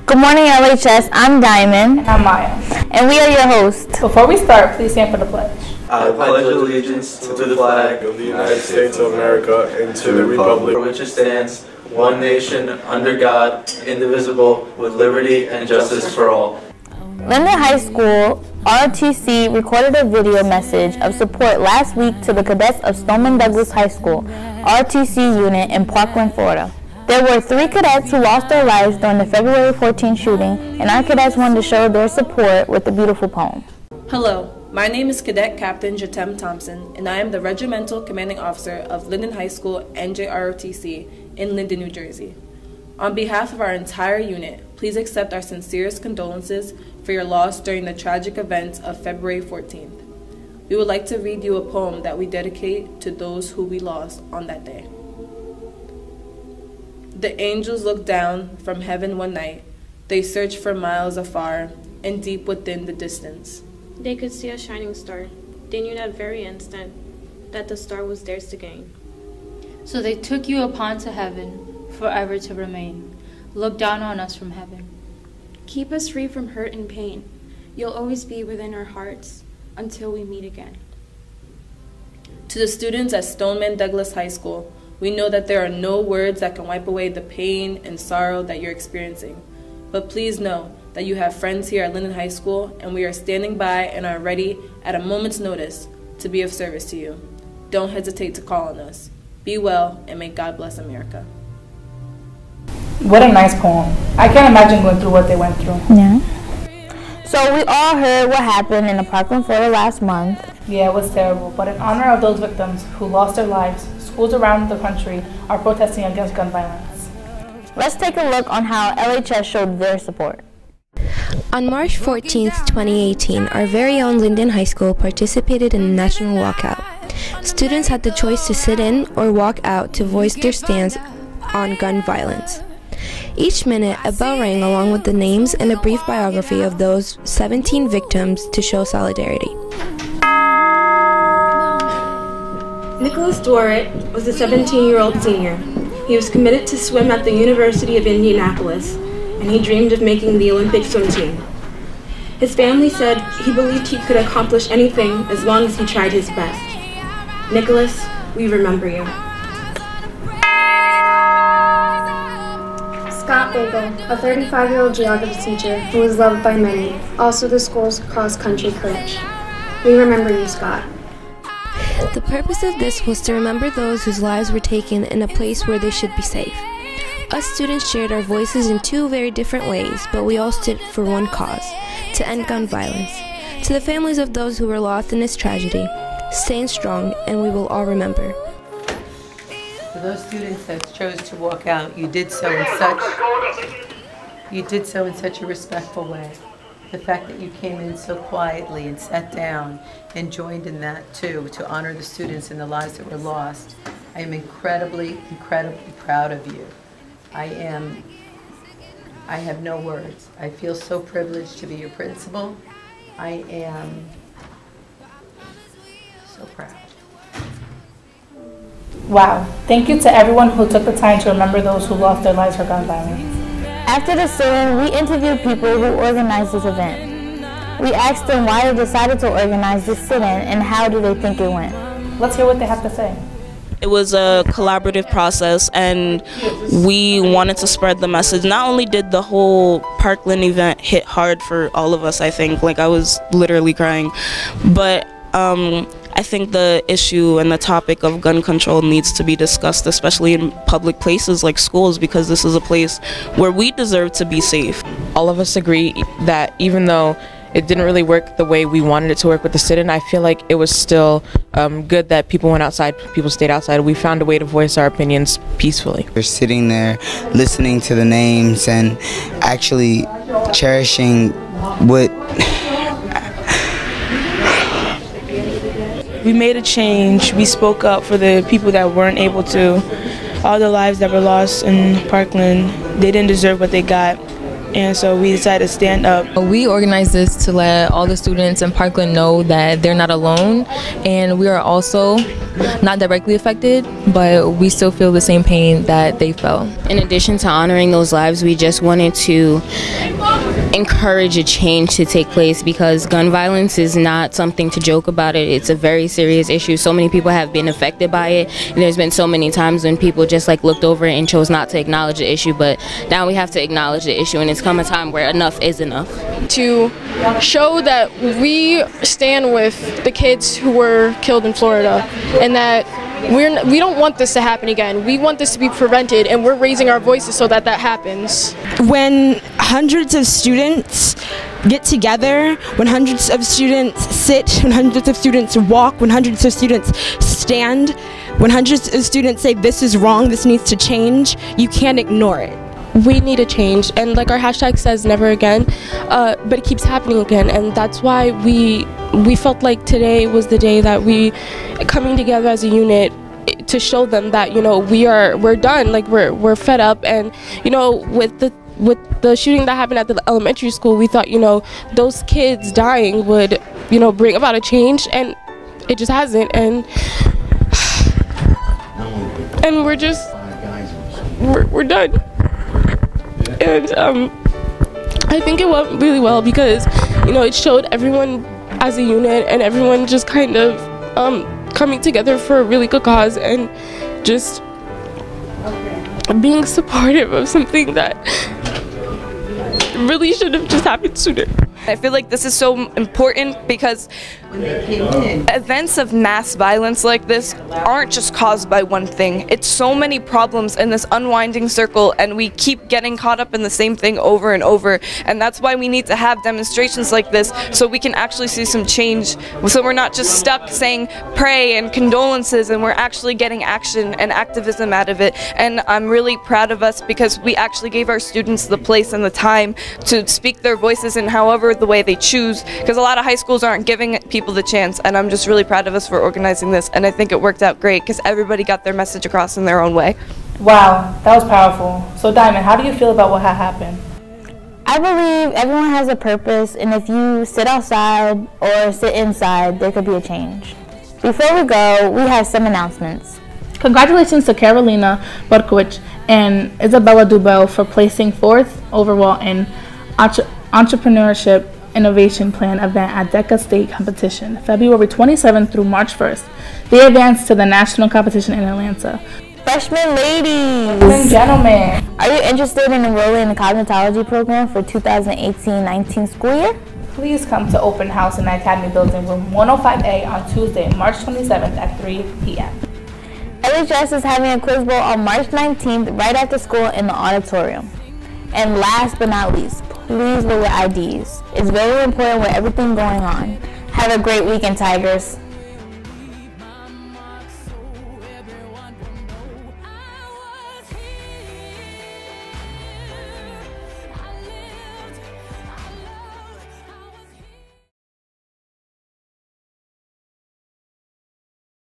Good morning, LHS. I'm Diamond. And I'm Maya. And we are your hosts. Before we start, please stand for the pledge. I pledge allegiance to the flag of the United States of America and to the republic for which it stands, one nation, under God, indivisible, with liberty and justice for all. Linden High School ROTC recorded a video message of support last week to the cadets of Stoneman Douglas High School ROTC unit in Parkland, Florida. There were 3 cadets who lost their lives during the February 14 shooting, and our cadets wanted to show their support with a beautiful poem. Hello, my name is Cadet Captain Jatem Thompson, and I am the Regimental Commanding Officer of Linden High School NJROTC in Linden, New Jersey. On behalf of our entire unit, please accept our sincerest condolences for your loss during the tragic events of February 14th. We would like to read you a poem that we dedicate to those who we lost on that day. The angels looked down from heaven one night. They searched for miles afar and deep within the distance. They could see a shining star. They knew that very instant that the star was theirs to gain. So they took you upon to heaven, forever to remain. Look down on us from heaven. Keep us free from hurt and pain. You'll always be within our hearts until we meet again. To the students at Stoneman Douglas High School, we know that there are no words that can wipe away the pain and sorrow that you're experiencing. But please know that you have friends here at Linden High School, and we are standing by and are ready at a moment's notice to be of service to you. Don't hesitate to call on us. Be well, and may God bless America. What a nice poem. I can't imagine going through what they went through. Yeah. So we all heard what happened in the Parkland, Florida last month. Yeah, it was terrible. But in honor of those victims who lost their lives, schools around the country are protesting against gun violence. Let's take a look on how LHS showed their support. On March 14th, 2018, our very own Linden High School participated in a national walkout. Students had the choice to sit in or walk out to voice their stance on gun violence. Each minute, a bell rang along with the names and a brief biography of those 17 victims to show solidarity. Nicholas Dworet was a 17-year-old senior. He was committed to swim at the University of Indianapolis, and he dreamed of making the Olympic swim team. His family said he believed he could accomplish anything as long as he tried his best. Nicholas, we remember you. Scott Bagel, a 35-year-old geography teacher who was loved by many, also the school's cross-country coach. We remember you, Scott. The purpose of this was to remember those whose lives were taken in a place where they should be safe. Us students shared our voices in 2 very different ways, but we all stood for one cause: to end gun violence. To the families of those who were lost in this tragedy, stand strong, and we will all remember. For those students that chose to walk out, you did so in such a respectful way. The fact that you came in so quietly and sat down and joined in that too, to honor the students and the lives that were lost, I am incredibly, incredibly proud of you. I have no words. I feel so privileged to be your principal. I am so proud. Wow. Thank you to everyone who took the time to remember those who lost their lives for gun violence. After the sit-in, we interviewed people who organized this event. We asked them why they decided to organize this sit-in and how do they think it went. Let's hear what they have to say. It was a collaborative process, and we wanted to spread the message. Not only did the whole Parkland event hit hard for all of us, I think, like I was literally crying, but I think the issue and the topic of gun control needs to be discussed, especially in public places like schools, because this is a place where we deserve to be safe. All of us agree that even though it didn't really work the way we wanted it to work with the sit-in, I feel like it was still good that people went outside, people stayed outside. We found a way to voice our opinions peacefully. We're sitting there listening to the names and actually cherishing what we made a change. We spoke up for the people that weren't able to. All the lives that were lost in Parkland, they didn't deserve what they got. and so we decided to stand up. We organized this to let all the students in Parkland know that they're not alone, and we are also not directly affected, but we still feel the same pain that they felt. In addition to honoring those lives, we just wanted to encourage a change to take place, because gun violence is not something to joke about. It's a very serious issue. So many people have been affected by it, and there's been so many times when people just like looked over it and chose not to acknowledge the issue, but now we have to acknowledge the issue, and it's come a time where enough is enough. To show that we stand with the kids who were killed in Florida, and that we don't want this to happen again. We want this to be prevented, and we're raising our voices so that that happens. When hundreds of students get together, when hundreds of students sit, when hundreds of students walk, when hundreds of students stand, when hundreds of students say this is wrong, this needs to change, you can't ignore it. We need a change, and like our hashtag says, never again, but it keeps happening again, and that's why we felt like today was the day that we coming together as a unit to show them that, you know, we're done, like we're fed up. And you know, with the shooting that happened at the elementary school, we thought, you know, those kids dying would, you know, bring about a change, and it just hasn't. And we're just we're done. And I think it went really well, because, you know, it showed everyone as a unit, and everyone just kind of coming together for a really good cause, and just being supportive of something that really should have just happened sooner. I feel like this is so important, because events of mass violence like this aren't just caused by one thing. It's so many problems in this unwinding circle, and we keep getting caught up in the same thing over and over. And that's why we need to have demonstrations like this, so we can actually see some change. So we're not just stuck saying pray and condolences, and we're actually getting action and activism out of it. And I'm really proud of us, because we actually gave our students the place and the time to speak their voices in however the way they choose, because a lot of high schools aren't giving people the chance. And I'm just really proud of us for organizing this, and I think it worked out great, because everybody got their message across in their own way. Wow, that was powerful. So Diamond, how do you feel about what had happened? I believe everyone has a purpose, and if you sit outside or sit inside, there could be a change. Before we go, we have some announcements. Congratulations to Carolina Borkowicz and Isabella Dubel for placing 4th overall in Entrepreneurship Innovation Plan event at DECA State Competition, February 27th through March 1st. They advanced to the national competition in Atlanta. Freshman ladies and gentlemen, are you interested in enrolling in the cosmetology program for 2018-19 school year? Please come to open house in the Academy Building, room 105A on Tuesday, March 27th at 3 p.m. LHS is having a quiz bowl on March 19th right after school in the auditorium. And last but not least, please wear your IDs. It's very important with everything going on. Have a great weekend, Tigers.